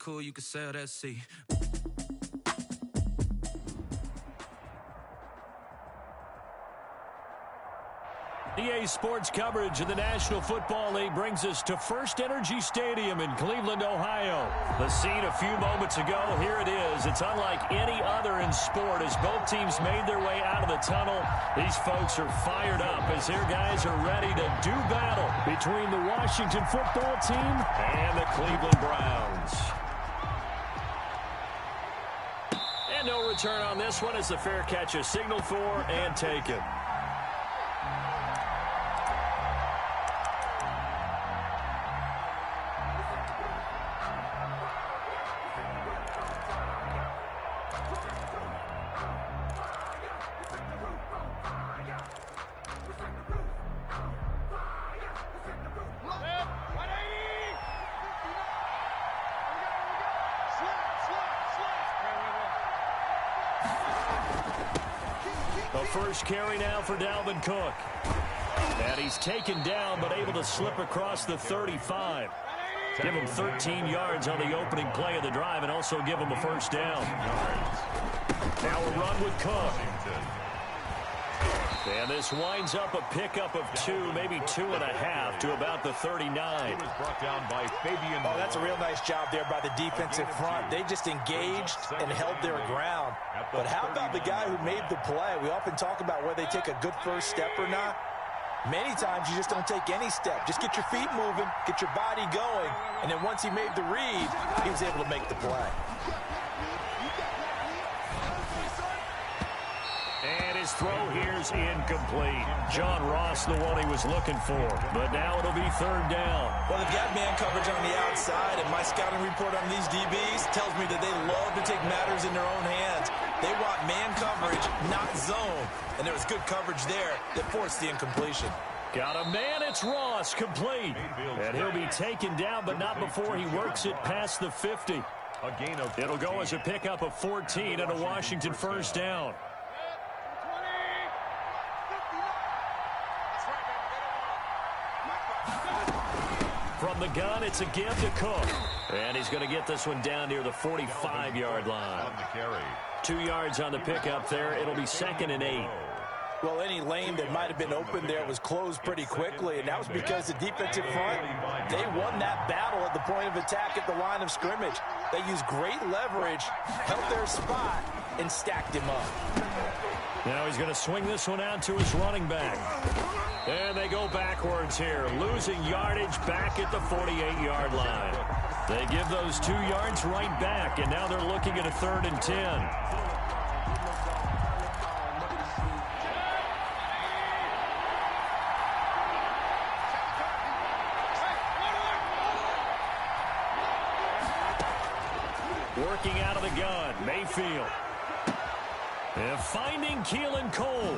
cool, you can sail that sea. EA Sports coverage of the National Football League brings us to First Energy Stadium in Cleveland, Ohio. The scene a few moments ago, here it is. It's unlike any other in sport as both teams made their way out of the tunnel. These folks are fired up as their guys are ready to do battle between the Washington football team and the Cleveland Browns. And no return on this one as the fair catch is signaled for and taken. The first carry now for Dalvin Cook. And he's taken down but able to slip across the 35. Give him 13 yards on the opening play of the drive and also give him a first down. Now a run with Cook. And this winds up a pickup of 2, maybe 2.5 to about the 39. It was brought down by Fabian. Oh, that's a real nice job there by the defensive front. They just engaged and held their ground. But how about the guy who made the play? We often talk about whether they take a good first step or not. Many times you just don't take any step. Just get your feet moving, get your body going, and then once he made the read, he was able to make the play. And his throw here's incomplete. John Ross, the one he was looking for. But now it'll be third down. Well, they've got man coverage on the outside, and my scouting report on these DBs tells me that they love to take matters in their own hands. They want man coverage, not zone. And there was good coverage there that forced the incompletion. Got a man, it's Ross, complete. And he'll be taken down, but not before he works it past the 50. It'll go as a pickup of 14 and a Washington first down. From the gun, it's a give to Cook. And he's going to get this one down near the 45-yard line. 2 yards on the pickup there. It'll be 2nd and 8. Well, any lane that might have been open there was closed pretty quickly, and that was because the defensive front, they won that battle at the point of attack at the line of scrimmage. They used great leverage, held their spot, and stacked him up. Now he's going to swing this one out to his running back. And they go backwards here, losing yardage back at the 48-yard line. They give those 2 yards right back, and now they're looking at a 3rd and 10. Working out of the gun, Mayfield. And finding Keelan Cole.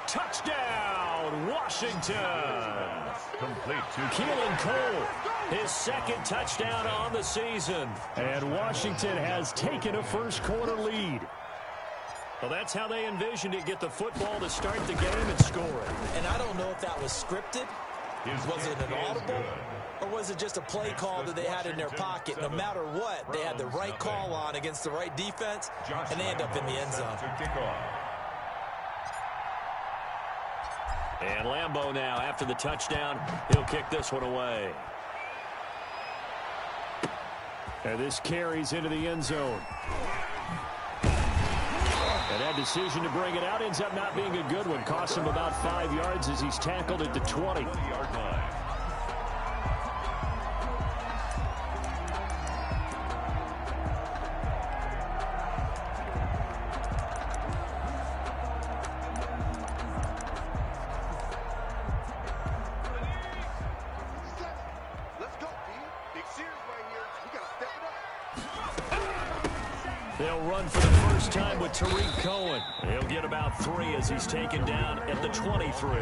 Touchdown, Washington. Complete to Keelan Cole, his 2nd touchdown on the season. And Washington has taken a first-quarter lead. Well, that's how they envisioned it, get the football to start the game and score it. And I don't know if that was scripted. Was it an audible? Or was it just a play call that they had in their pocket? No matter what, they had the right call on against the right defense, and they end up in the end zone. And Lambeau now, after the touchdown, he'll kick this one away. And this carries into the end zone. And that decision to bring it out ends up not being a good one. Costs him about 5 yards as he's tackled at the 20-yard line. They'll run for the first time with Tariq Cohen. He'll get about 3 as he's taken down at the 23.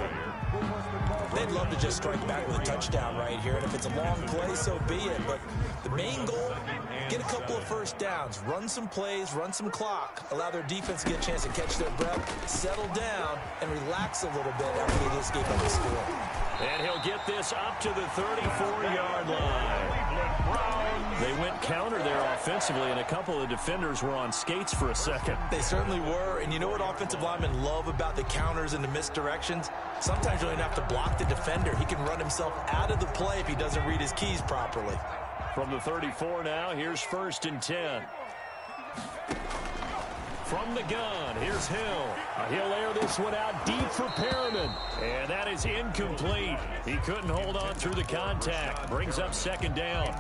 They'd love to just strike back with a touchdown right here, and if it's a long play, so be it. But the main goal, get a couple of first downs, run some plays, run some clock, allow their defense to get a chance to catch their breath, settle down, and relax a little bit after they just gave up the score. And he'll get this up to the 34-yard line. They went counter there offensively, and a couple of defenders were on skates for a second. They certainly were, and you know what offensive linemen love about the counters and the misdirections? Sometimes you don't even have to block the defender. He can run himself out of the play if he doesn't read his keys properly. From the 34 now, here's 1st and 10. From the gun, here's Hill. He'll air this one out deep for Perriman. And that is incomplete. He couldn't hold on through the contact. Brings up 2nd down.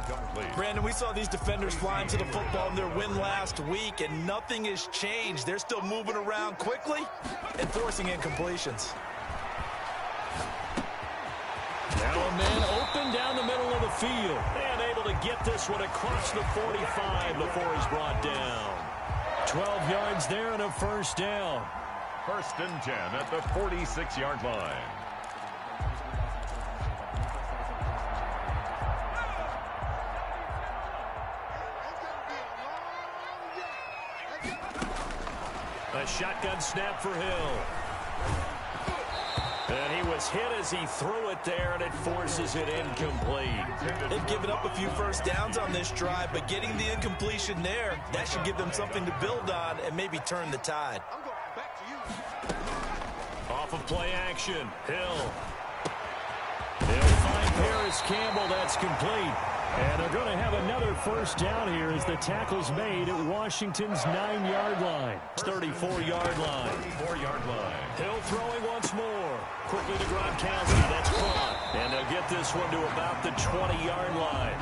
Brandon, we saw these defenders flying to the football in their win last week, and nothing has changed. They're still moving around quickly and forcing incompletions. Now a man open down the middle of the field. And able to get this one across the 45 before he's brought down. 12 yards there and a 1st down. 1st and 10 at the 46-yard line. A shotgun snap for Hill. And he was hit as he threw it there, and it forces it incomplete. They've given up a few 1st downs on this drive, but getting the incompletion there, that should give them something to build on and maybe turn the tide. Off of play action, Hill. They'll find Paris Campbell. That's complete. And they're going to have another 1st down here as the tackle's made at Washington's 9-yard line. 34-yard line. 34-yard line. Hill throwing once more. Quickly to Gronkowski. That's caught. And they'll get this one to about the 20-yard line.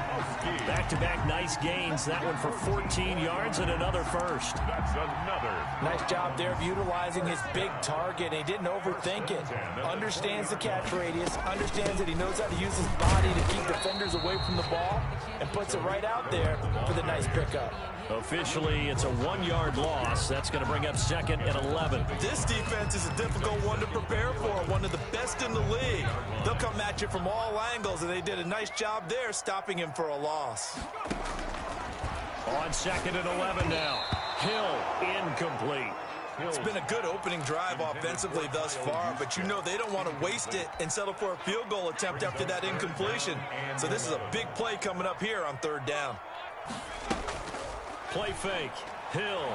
Back-to-back nice gains. That one for 14 yards and another 1st. That's another. Nice job there of utilizing his big target. He didn't overthink it. Understands the catch radius. Understands that he knows how to use his body to keep defenders away from the ball. And puts it right out there for the nice pickup. Officially, it's a 1-yard loss. That's going to bring up 2nd and 11. This defense is a difficult one to prepare for. One of the best in the league. They'll come at you from all angles, and they did a nice job there stopping him for a loss. On 2nd and 11 now. Hill incomplete. It's been a good opening drive offensively thus far, but you know they don't want to waste it and settle for a field goal attempt after that incompletion. So this is a big play coming up here on 3rd down. Play fake. Hill.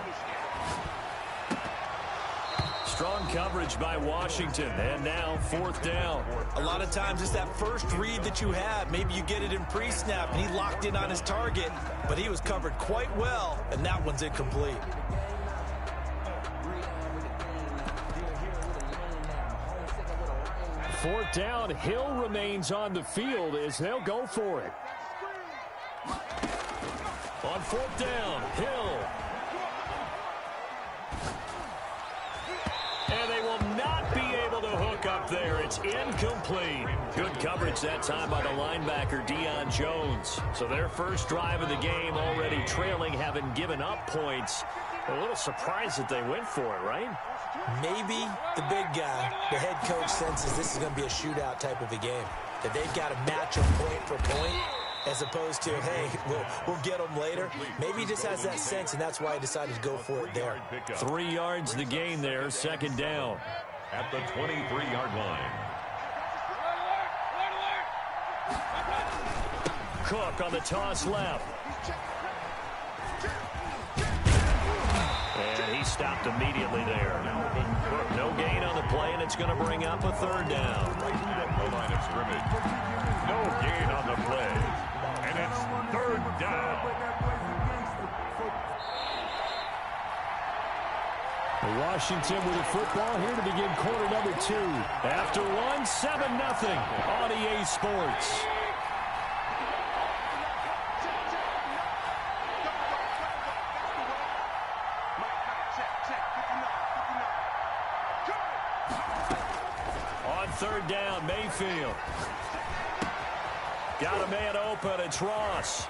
Strong coverage by Washington. And now 4th down. A lot of times it's that first read that you have. Maybe you get it in pre-snap and he locked in on his target, but he was covered quite well, and that one's incomplete. 4th down. Hill remains on the field as they'll go for it. On 4th down, Hill. And they will not be able to hook up there. It's incomplete. Good coverage that time by the linebacker, Deion Jones. So their first drive of the game already trailing, having given up points. A little surprised that they went for it, right? Maybe the big guy, the head coach, senses this is going to be a shootout type of a game. That they've got to match them point for point, as opposed to, hey, we'll get them later. Maybe he just has that sense, and that's why he decided to go for it there. 3 yards the gain there, 2nd down. At the 23-yard line. Cook on the toss left. And he stopped immediately there. No gain on the play, and it's going to bring up a 3rd down. At the line of scrimmage. No gain on the play. And it's 3rd down. Washington with the football here to begin quarter number 2. After 1, 7-0 on EA Sports. On 3rd down, Mayfield. Got a man open, it's Ross.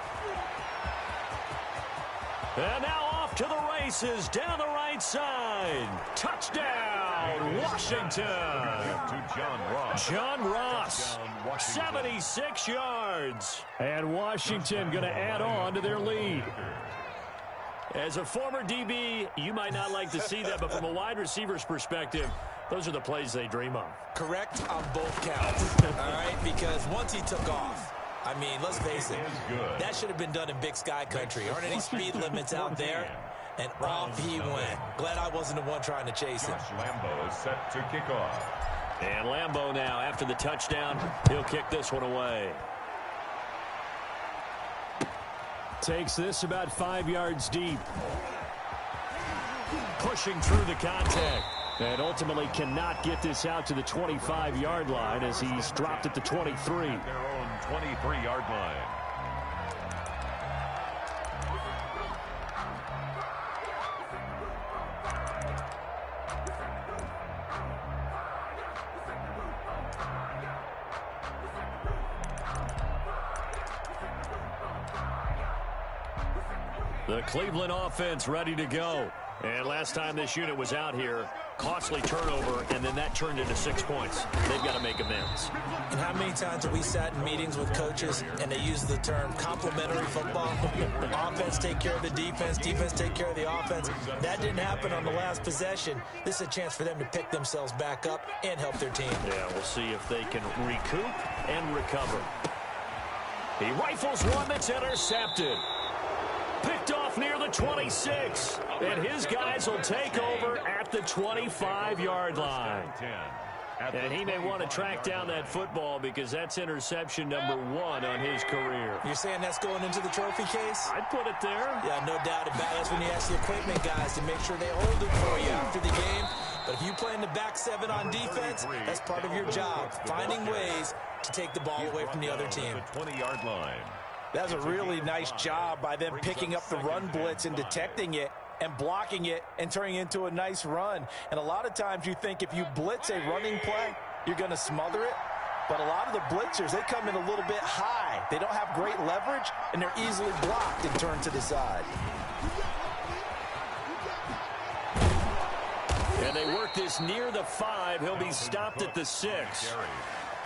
And now off to the races, down the right side. Touchdown, Washington. To John Ross. John Ross, 76 yards. And Washington going to add on to their lead. As a former DB, you might not like to see that, but from a wide receiver's perspective, those are the plays they dream of. Correct on both counts, all right? Because once he took off, I mean, let's face it, that should have been done in Big Sky country. Aren't any speed limits out there? And off he went. Glad I wasn't the one trying to chase him. Lambeau is set to kick off. And Lambeau now, after the touchdown, he'll kick this one away. Takes this about 5 yards deep. Pushing through the contact. And ultimately cannot get this out to the 25-yard line as he's dropped at the 23. Their own 23-yard line. The Cleveland offense ready to go. And last time this unit was out here, costly turnover, and then that turned into 6 points. They've got to make amends. And how many times have we sat in meetings with coaches and they use the term complementary football? Offense take care of the defense, defense take care of the offense. That didn't happen on the last possession. This is a chance for them to pick themselves back up and help their team. Yeah, we'll see if they can recoup and recover. He rifles one that's intercepted. Picked off near the 26. And his guys will take over at the 25-yard line. And he may want to track down that football because that's interception number 1 on his career. You're saying that's going into the trophy case? I'd put it there. Yeah, no doubt about it. That's when you ask the equipment guys to make sure they hold it for you after the game. But if you play in the back 7 on defense, that's part of your job, finding ways to take the ball away from the other team. 20-yard line. That's a really nice job by them picking up the run blitz and detecting it and blocking it and turning it into a nice run. And a lot of times you think if you blitz a running play, you're going to smother it. But a lot of the blitzers, they come in a little bit high. They don't have great leverage, and they're easily blocked and turned to the side. And they work this near the 5. He'll be stopped at the 6.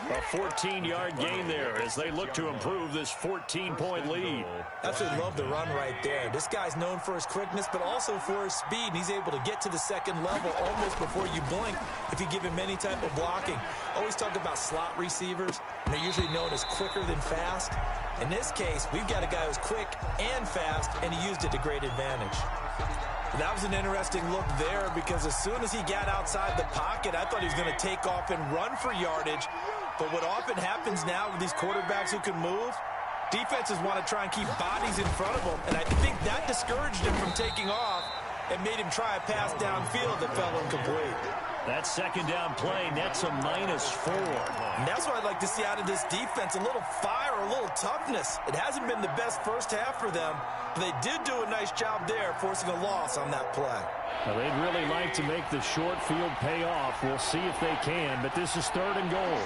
A 14-yard gain there as they look to improve this 14-point lead. Absolutely love the run right there. This guy's known for his quickness, but also for his speed. And he's able to get to the second level almost before you blink if you give him any type of blocking. Always talk about slot receivers, and they're usually known as quicker than fast. In this case, we've got a guy who's quick and fast, and he used it to great advantage. That was an interesting look there because as soon as he got outside the pocket, I thought he was going to take off and run for yardage. But what often happens now with these quarterbacks who can move, defenses want to try and keep bodies in front of them. And I think that discouraged him from taking off and made him try a pass downfield that fell incomplete. That second down play nets a -4. And that's what I'd like to see out of this defense, a little fire, a little toughness. It hasn't been the best first half for them, but they did do a nice job there, forcing a loss on that play. Well, they'd really like to make the short field pay off. We'll see if they can, but this is 3rd and goal.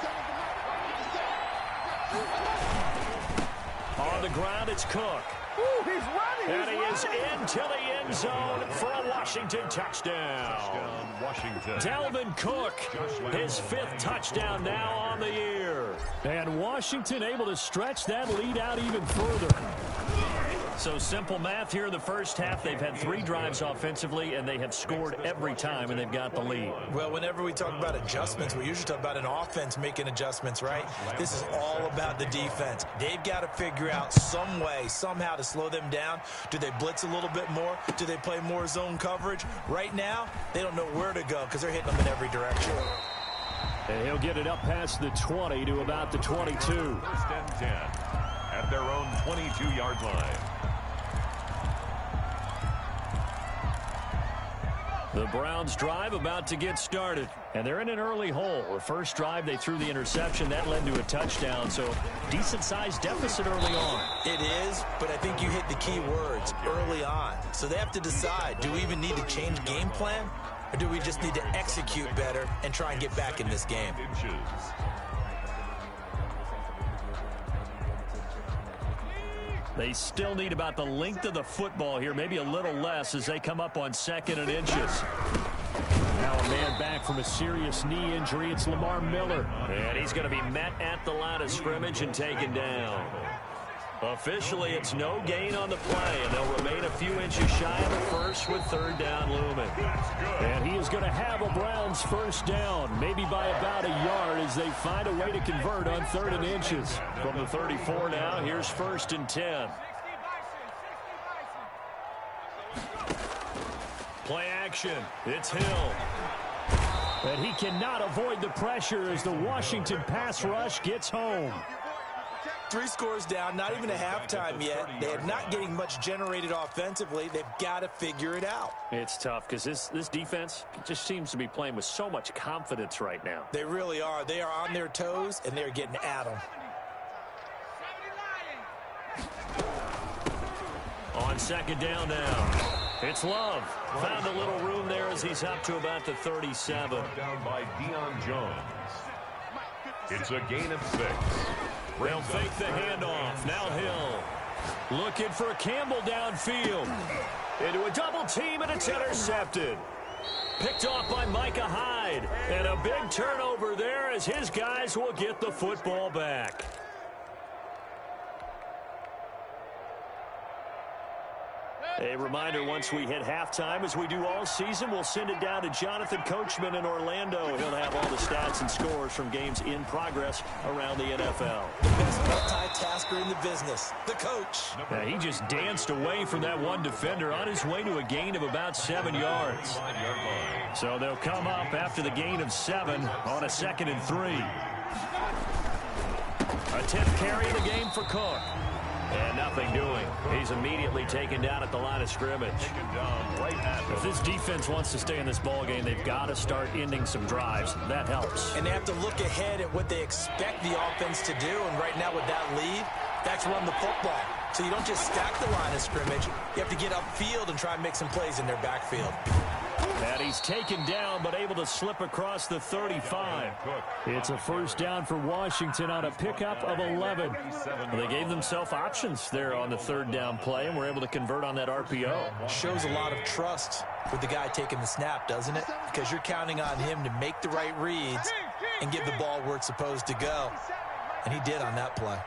On the ground, it's Cook. Ooh, he's running. And he is into the end zone for a Washington touchdown. Washington. Dalvin Cook, his 5th touchdown now on the year. And Washington able to stretch that lead out even further. So simple math here in the first half. They've had 3 drives offensively, and they have scored every time, and they've got the lead. Well, whenever we talk about adjustments, we usually talk about an offense making adjustments, right? This is all about the defense. They've got to figure out some way, somehow to slow them down. Do they blitz a little bit more? Do they play more zone coverage? Right now, they don't know where to go because they're hitting them in every direction. And he'll get it up past the 20 to about the 22. 1st and 10 at their own 22-yard line. The Browns drive about to get started. And they're in an early hole. The first drive, they threw the interception. That led to a touchdown. So decent-sized deficit early on. It is, but I think you hit the key words, early on. So they have to decide, do we even need to change game plan? Or do we just need to execute better and try and get back in this game? They still need about the length of the football here, maybe a little less as they come up on 2nd and inches. Now a man back from a serious knee injury. It's Lamar Miller. And he's going to be met at the line of scrimmage and taken down. Officially, it's no gain on the play, and they'll remain a few inches shy of the first with third down looming. And he is going to have a Browns first down, maybe by about a yard as they find a way to convert on 3rd and inches. From the 34 now, here's 1st and 10. Play action. It's Hill. And he cannot avoid the pressure as the Washington pass rush gets home. 3 scores down, not even a halftime yet. They are not getting much generated offensively. They've got to figure it out. It's tough because this defense just seems to be playing with so much confidence right now. They really are. They are on their toes, and they're getting at them. On 2nd down now. It's Love. Found a little room there as he's up to about the 37. Down by Deion Jones. It's a gain of 6. They'll fake the handoff. Now Hill. Looking for Campbell downfield. Into a double team, and it's intercepted. Picked off by Micah Hyde. And a big turnover there as his guys will get the football back. A reminder, once we hit halftime, as we do all season, we'll send it down to Jonathan Coachman in Orlando. He'll have all the stats and scores from games in progress around the NFL. The best multitasker in the business, the coach. Now, he just danced away from that one defender on his way to a gain of about 7 yards. So they'll come up after the gain of 7 on a 2nd and 3. A 10th carry of the game for Cook. And nothing doing. He's immediately taken down at the line of scrimmage. If this defense wants to stay in this ballgame, they've got to start ending some drives. That helps. And they have to look ahead at what they expect the offense to do. And right now with that lead, that's run the football. So you don't just stack the line of scrimmage. You have to get upfield and try and make some plays in their backfield. And he's taken down, but able to slip across the 35. It's a first down for Washington on a pickup of 11. They gave themselves options there on the 3rd down play, and were able to convert on that RPO. Shows a lot of trust with the guy taking the snap, doesn't it? Because you're counting on him to make the right reads and give the ball where it's supposed to go. And he did on that play.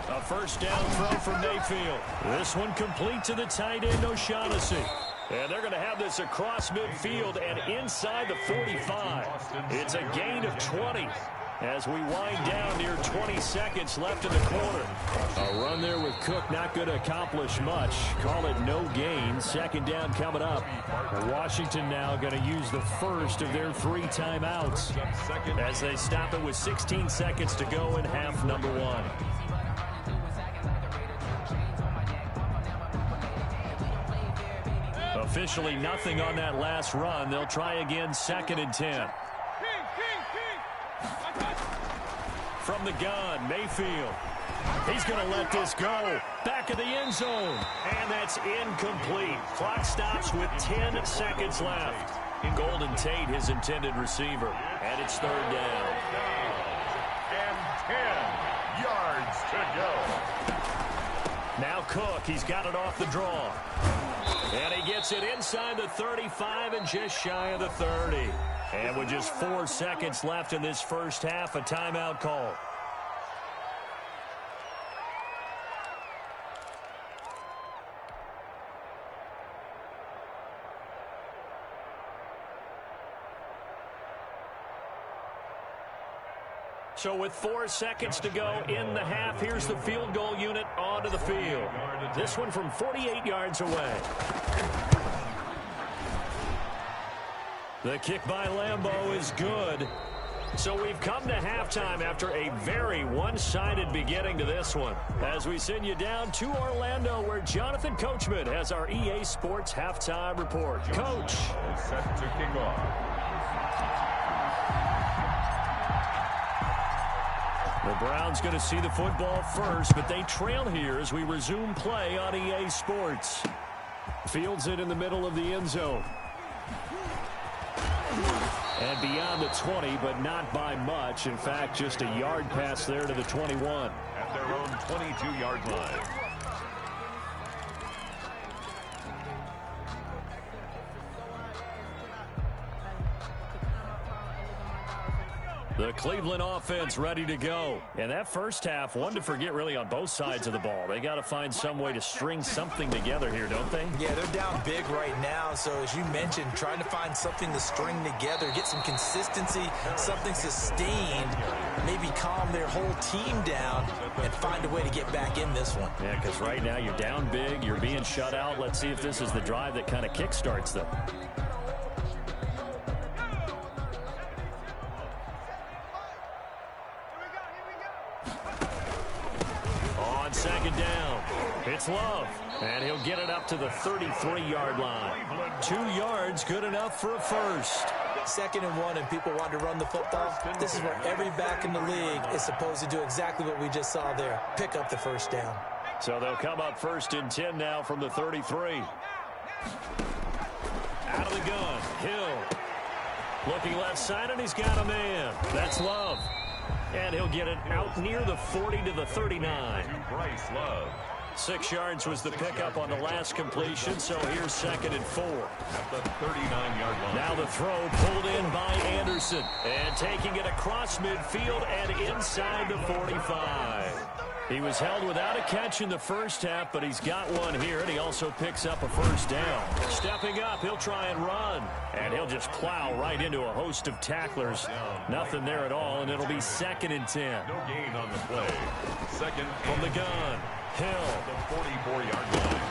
A first down throw from Mayfield. This one complete to the tight end, O'Shaughnessy. And they're going to have this across midfield and inside the 45. It's a gain of 20 as we wind down near 20 seconds left in the quarter. A run there with Cook not going to accomplish much. Call it no gain. 2nd down coming up. Washington now going to use the first of their 3 timeouts as they stop it with 16 seconds to go in half number 1. Officially nothing on that last run. They'll try again, 2nd and 10. From the gun, Mayfield. He's going to let this go. Back of the end zone. And that's incomplete. Clock stops with 10 seconds left. Golden Tate, his intended receiver. And it's 3rd down. And 10 yards to go. Now Cook, he's got it off the draw. And he gets it inside the 35 and just shy of the 30. And with just 4 seconds left in this first half, a timeout call. So with 4 seconds to go in the half, here's the field goal unit onto the field. This one from 48 yards away. The kick by Lambeau is good. So we've come to halftime after a very one-sided beginning to this one. As we send you down to Orlando, where Jonathan Coachman has our EA Sports halftime report. Coach. Set to kick off. The Browns going to see the football first, but they trail here as we resume play on EA Sports. Fields it in the middle of the end zone. And beyond the 20, but not by much. In fact, just a yard pass there to the 21. At their own 22-yard line. The Cleveland offense ready to go. And that first half, one to forget really on both sides of the ball. They got to find some way to string something together here, don't they? Yeah, they're down big right now. So as you mentioned, trying to find something to string together, get some consistency, something sustained, maybe calm their whole team down and find a way to get back in this one. Yeah, because right now you're down big, you're being shut out. Let's see if this is the drive that kind of kickstarts them. On second down, it's Love, and he'll get it up to the 33-yard line. 2 yards, good enough for a first. 2nd and 1, and people want to run the football. This is where every back in the league is supposed to do exactly what we just saw there, pick up the first down. So they'll come up 1st and 10 now from the 33. Out of the gun, Hill. Looking left side, and he's got a man. That's Love. And he'll get it out near the 40 to the 39. Bryce Love. 6 yards was the pickup on the last completion, so here's 2nd and 4. At the 39-yard line. Now the throw pulled in by Anderson. And taking it across midfield and inside the 45. He was held without a catch in the first half, but he's got one here, and he also picks up a first down. Stepping up, he'll try and run. And he'll just plow right into a host of tacklers. Nothing there at all, and it'll be 2nd and 10. No gain on the play. 2nd from the gun. Hill. The 44-yard line.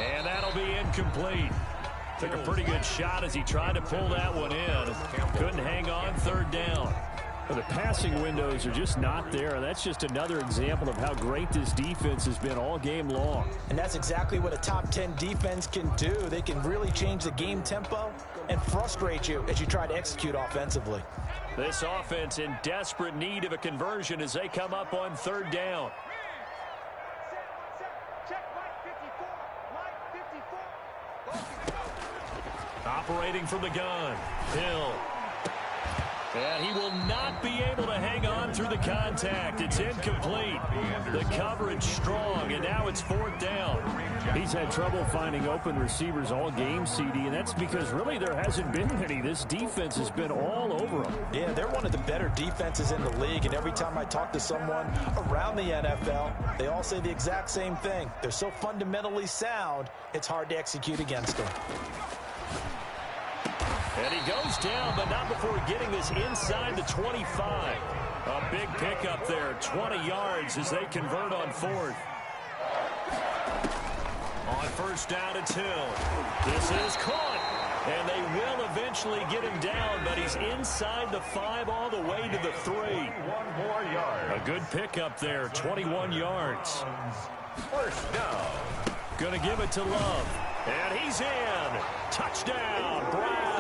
And that'll be incomplete. Took a pretty good shot as he tried to pull that one in. Couldn't hang on, 3rd down. Well, the passing windows are just not there, and that's just another example of how great this defense has been all game long. And that's exactly what a top 10 defense can do. They can really change the game tempo and frustrate you as you try to execute offensively. This offense in desperate need of a conversion as they come up on 3rd down. Operating from the gun, Hill. And he will not be able to hang on through the contact. It's incomplete. The coverage strong, and now it's 4th down. He's had trouble finding open receivers all game, CD, and that's because really there hasn't been many. This defense has been all over them. Yeah, they're one of the better defenses in the league, and every time I talk to someone around the NFL, they all say the exact same thing. They're so fundamentally sound, it's hard to execute against them. And he goes down, but not before getting this inside the 25. A big pickup there, 20 yards as they convert on 4th. On 1st down, it's Hill. This is caught. And they will eventually get him down, but he's inside the 5 all the way to the 3. 1 more yard. A good pickup there, 21 yards. 1st down. Going to give it to Love. And he's in. Touchdown, Browns.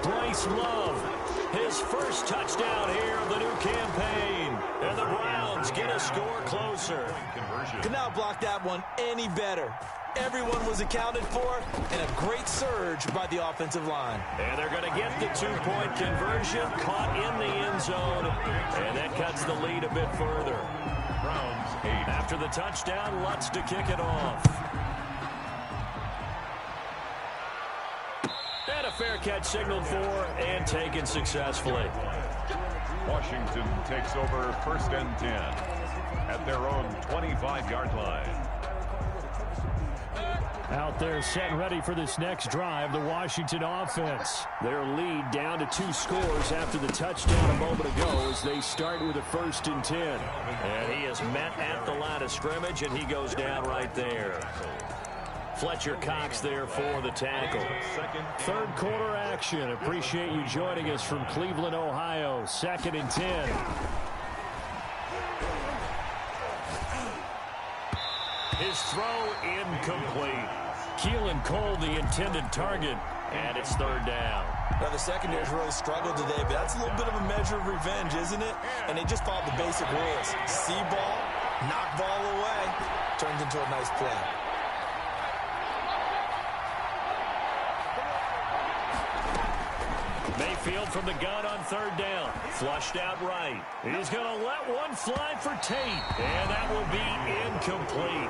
Bryce Love, his first touchdown here of the new campaign. And the Browns get a score closer. Could not block that one any better. Everyone was accounted for, and a great surge by the offensive line. And they're going to get the 2-point conversion, caught in the end zone, and that cuts the lead a bit further. Browns 8. After the touchdown, Lutz to kick it off. And a fair catch signaled for and taken successfully. Washington takes over 1st and 10 at their own 25-yard line. Out there set and ready for this next drive, the Washington offense. Their lead down to 2 scores after the touchdown a moment ago as they start with a 1st and 10. And he is met at the line of scrimmage, and he goes down right there. Fletcher Cox there for the tackle. 3rd quarter action. Appreciate you joining us from Cleveland, Ohio. 2nd and 10. His throw incomplete. Keelan Cole, the intended target, and it's 3rd down. Now, the secondary's really struggled today, but that's a little bit of a measure of revenge, isn't it? And they just followed the basic rules. See ball, knock ball away, turns into a nice play. Mayfield from the gun on 3rd down. Flushed out right. He's going to let one fly for Tate. And that will be incomplete.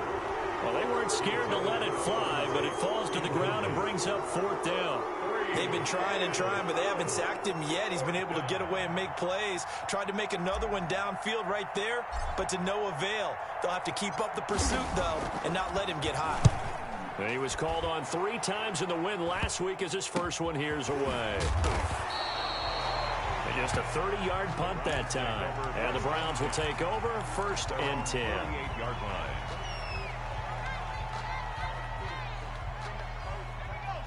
Well, they weren't scared to let it fly, but it falls to the ground and brings up 4th down. They've been trying and trying, but they haven't sacked him yet. He's been able to get away and make plays. Tried to make another one downfield right there, but to no avail. They'll have to keep up the pursuit, though, and not let him get hot. He was called on 3 times in the win last week as his first one here's away. And just a 30-yard punt that time. And the Browns will take over 1st and 10. 38-yard line.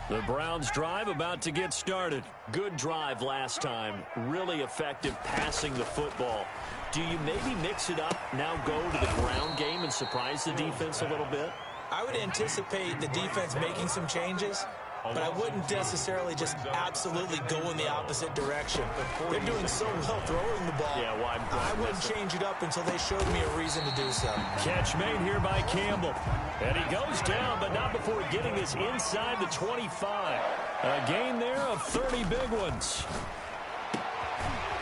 The Browns drive about to get started. Good drive last time. Really effective passing the football. Do you maybe mix it up, now go to the ground game and surprise the defense a little bit? I would anticipate the defense making some changes, but I wouldn't necessarily just absolutely go in the opposite direction. They're doing so well throwing the ball. Yeah, well, I wouldn't change it up until they showed me a reason to do so. Catch made here by Campbell. And he goes down, but not before getting this inside the 25. A gain there of 30 big ones.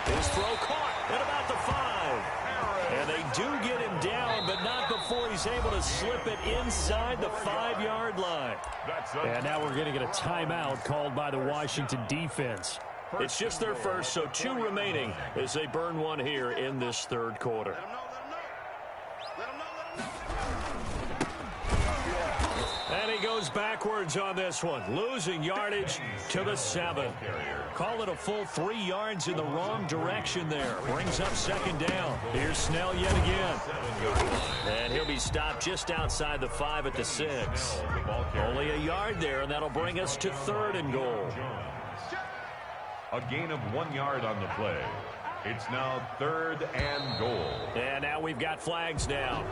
His throw caught at about the 5. And they do get him down, but not before he's able to slip it inside the 5-yard line. And now we're going to get a timeout called by the Washington defense. It's just their first, so 2 remaining as they burn one here in this 3rd quarter. And he goes backwards on this one, losing yardage to the 7. Call it a full 3 yards in the wrong direction there. Brings up 2nd down. Here's Snell yet again. And he'll be stopped just outside the 5 at the 6. Only a yard there, and that'll bring us to 3rd and goal. A gain of 1 yard on the play. It's now 3rd and goal. And now we've got flags down.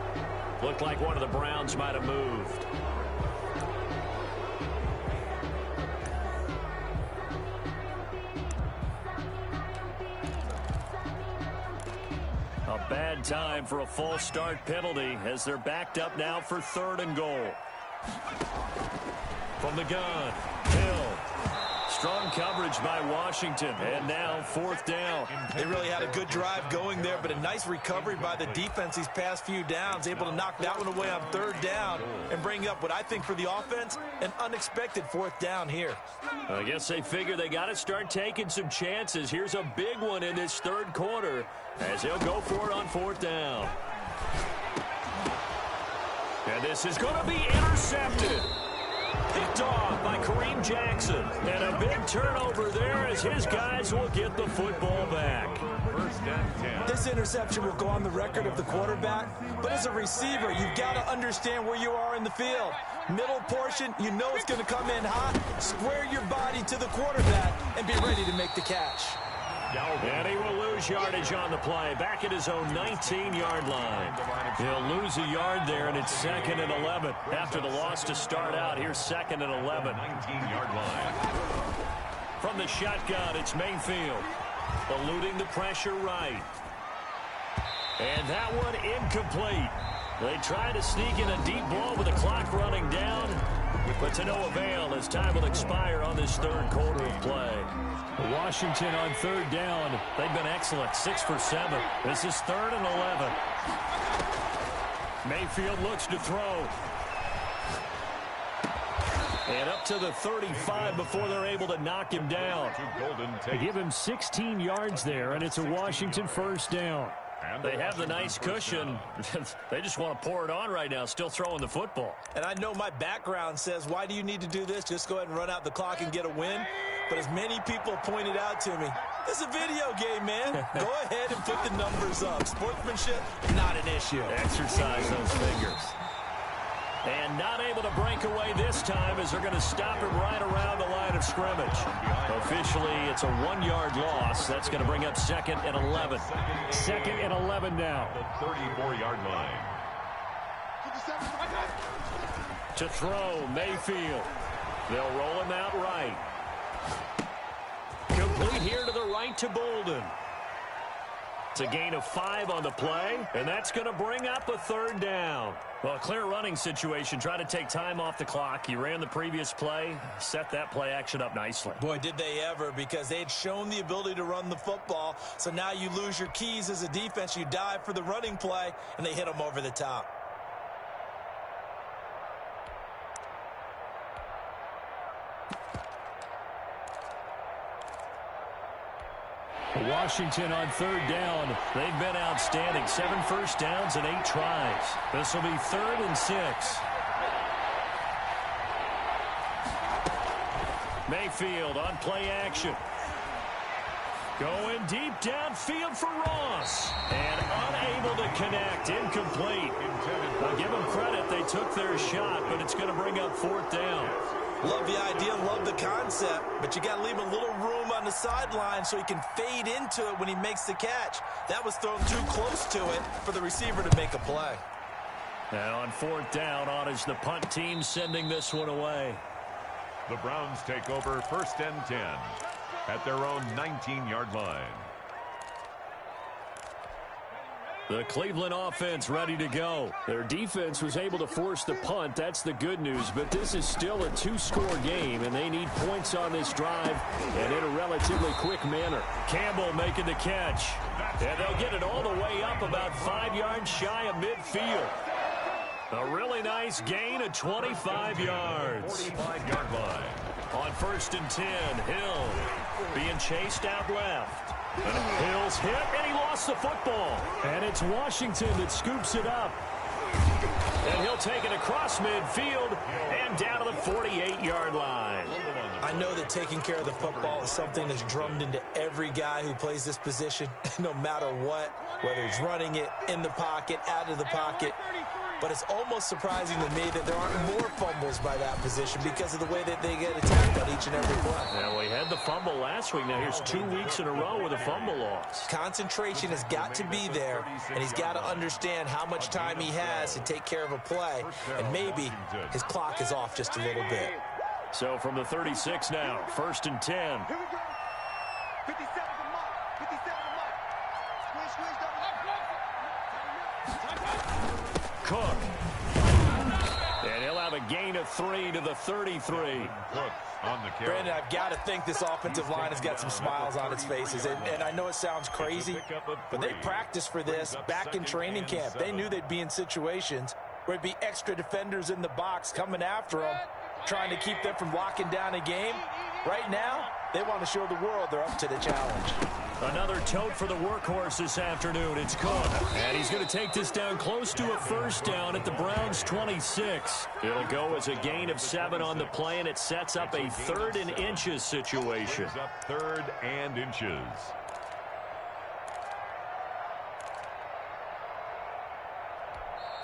Looked like one of the Browns might have moved. A bad time for a false start penalty as they're backed up now for 3rd and goal. From the gun, Hill. Strong coverage by Washington, and now 4th down. They really had a good drive going there, but a nice recovery by the defense these past few downs, able to knock that one away on 3rd down and bring up what I think for the offense, an unexpected 4th down here. I guess they figure they got to start taking some chances. Here's a big one in this 3rd quarter as they'll go for it on 4th down. And this is going to be intercepted. Picked off by Kareem Jackson. And a big turnover there as his guys will get the football back. 1st and 10. This interception will go on the record of the quarterback, but as a receiver, you've got to understand where you are in the field. Middle portion, you know it's going to come in hot. Square your body to the quarterback and be ready to make the catch. And he will lose yardage on the play, back at his own 19-yard line. He'll lose a yard there, and it's 2nd and 11. After the loss to start out, here's 2nd and 11. 19-yard line. From the shotgun, it's Mayfield. Eluding the pressure right. And that one incomplete. They try to sneak in a deep ball with the clock running down, but to no avail as time will expire on this 3rd quarter of play. Washington on 3rd down. They've been excellent, 6 for 7. This is 3rd and 11. Mayfield looks to throw. And up to the 35 before they're able to knock him down. They give him 16 yards there, and it's a Washington 1st down. They have the nice cushion. They just want to pour it on right now, still throwing the football. And I know my background says, why do you need to do this? Just go ahead and run out the clock and get a win. But as many people pointed out to me, it's a video game, man. Go ahead and put the numbers up. Sportsmanship, not an issue. Exercise those fingers. And not able to break away this time as they're going to stop him right around the line of scrimmage. Officially, it's a 1-yard loss. That's going to bring up 2nd and 11. 2nd and 11 now. The 34-yard line. To throw, Mayfield. They'll roll him out right. Complete here to the right to Bolden. It's a gain of 5 on the play, and that's going to bring up a 3rd down. Well, a clear running situation. Try to take time off the clock. He ran the previous play, set that play action up nicely. Boy, did they ever, because they had shown the ability to run the football. So now you lose your keys as a defense. You dive for the running play, and they hit them over the top. Washington on third down. They've been outstanding. 7 first downs and 8 tries. This will be 3rd and 6. Mayfield on play action. Going deep downfield for Ross. And unable to connect. Incomplete. I'll give them credit. They took their shot, but it's going to bring up 4th down. Love the idea, love the concept, but you got to leave a little room on the sideline so he can fade into it when he makes the catch. That was thrown too close to it for the receiver to make a play. And on 4th down, on is the punt team sending this one away. The Browns take over 1st and 10 at their own 19-yard line. The Cleveland offense ready to go. Their defense was able to force the punt. That's the good news. But this is still a 2-score game, and they need points on this drive and in a relatively quick manner. Campbell making the catch. And they'll get it all the way up about 5 yards shy of midfield. A really nice gain of 25 yards. 45-yard line. On 1st and 10, Hill being chased out left. Hill's hit, and he lost the football. And it's Washington that scoops it up. And he'll take it across midfield and down to the 48-yard line. I know that taking care of the football is something that's drummed into every guy who plays this position, no matter what, whether he's running it, in the pocket, out of the pocket. But it's almost surprising to me that there aren't more fumbles by that position because of the way that they get attacked on each and every play. Now, we had the fumble last week. Now, here's 2 weeks in a row with a fumble loss. Concentration has got to be there, and he's got to understand how much time he has to take care of a play, and maybe his clock is off just a little bit. So from the 36 now, 1st and 10. Here we go. 57 to Mike. 57 to Mike. Squeeze, Cook. And he'll have a gain of 3 to the 33. Cook on the carry. Brandon, I've got to think this offensive line has got some smiles on its faces. And I know it sounds crazy, but they practiced for this back in training camp. They knew they'd be in situations where it'd be extra defenders in the box coming after them, trying to keep them from locking down a game. Right now, they want to show the world they're up to the challenge. Another tote for the workhorse this afternoon. It's Cook. And he's going to take this down close to a 1st down at the Browns' 26. It'll go as a gain of 7 on the play, and it sets up a 3rd and inches situation. Up 3rd and inches.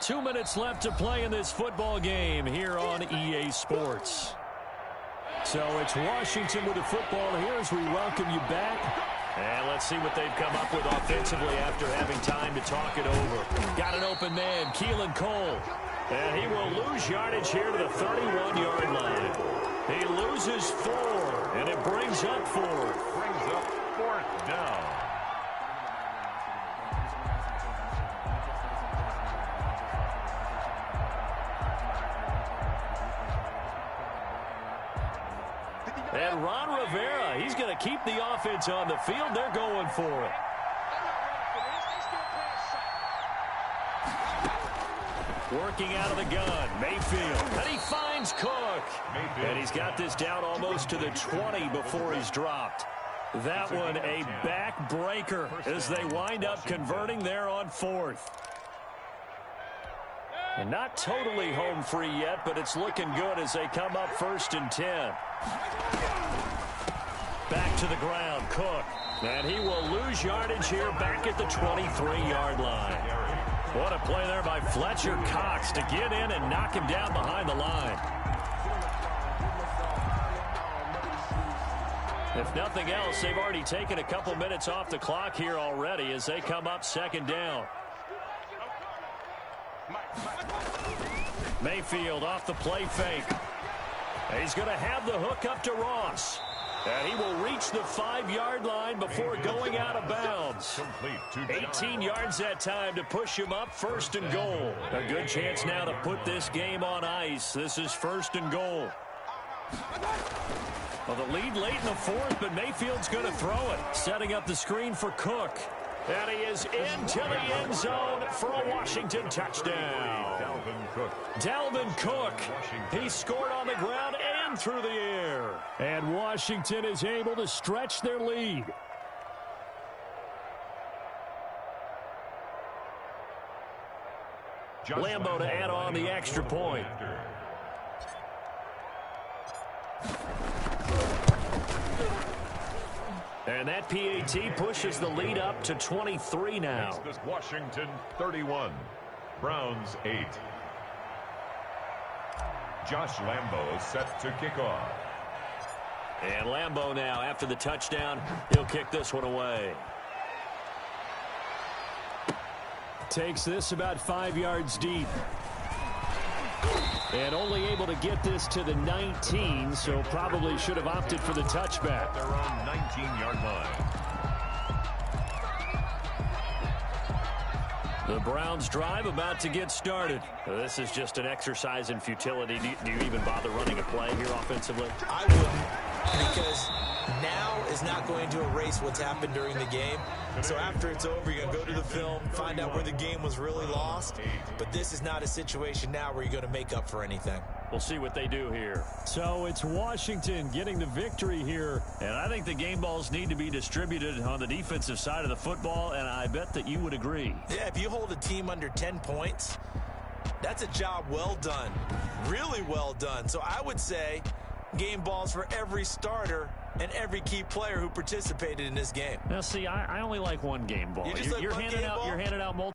Two minutes left to play in this football game here on EA Sports. So it's Washington with the football here as we welcome you back. And let's see what they've come up with offensively after having time to talk it over. Got an open man, Keelan Cole. And he will lose yardage here to the 31-yard line. He loses 4, and it brings up 4. Brings up 4th down. And Ron Rivera, he's going to keep the offense on the field. They're going for it. Working out of the gun, Mayfield. And he finds Cook. And he's got this down almost to the 20 before he's dropped. That one a backbreaker as they wind up converting there on 4th. And not totally home free yet, but it's looking good as they come up 1st and 10. Back to the ground, Cook. And he will lose yardage here back at the 23-yard line. What a play there by Fletcher Cox to get in and knock him down behind the line. If nothing else, they've already taken a couple minutes off the clock here already as they come up 2nd down. Mayfield off the play fake. He's going to have the hook up to Ross. And he will reach the 5-yard line before going out of bounds. 18 yards that time to push him up 1st and goal. A good chance now to put this game on ice. This is 1st and goal. Well, the lead late in the 4th, but Mayfield's going to throw it. Setting up the screen for Cook. And he is into the end zone for a Washington touchdown. Dalvin Cook. He scored on the ground and through the air. And Washington is able to stretch their lead. Lambo to add on the extra point. And that PAT pushes the lead up to 23 now. This Washington 31, Browns 8. Josh Lambo set to kick off. And Lambo now, after the touchdown, he'll kick this one away. Takes this about 5 yards deep. And only able to get this to the 19, so probably should have opted for the touchback. At their own 19-yard line. The Browns drive about to get started. This is just an exercise in futility. Do you even bother running a play here offensively? I wouldn't, because now is not going to erase what's happened during the game. So after it's over, you're going to go to the film, find out where the game was really lost. But this is not a situation now where you're going to make up for anything. We'll see what they do here. So it's Washington getting the victory here. And I think the game balls need to be distributed on the defensive side of the football, and I bet that you would agree. Yeah, if you hold a team under 10 points, that's a job well done. Really well done. So I would say game balls for every starter and every key player who participated in this game. Now, see, I only like one game ball. You just like you're one handing game out ball? You're handing out multiple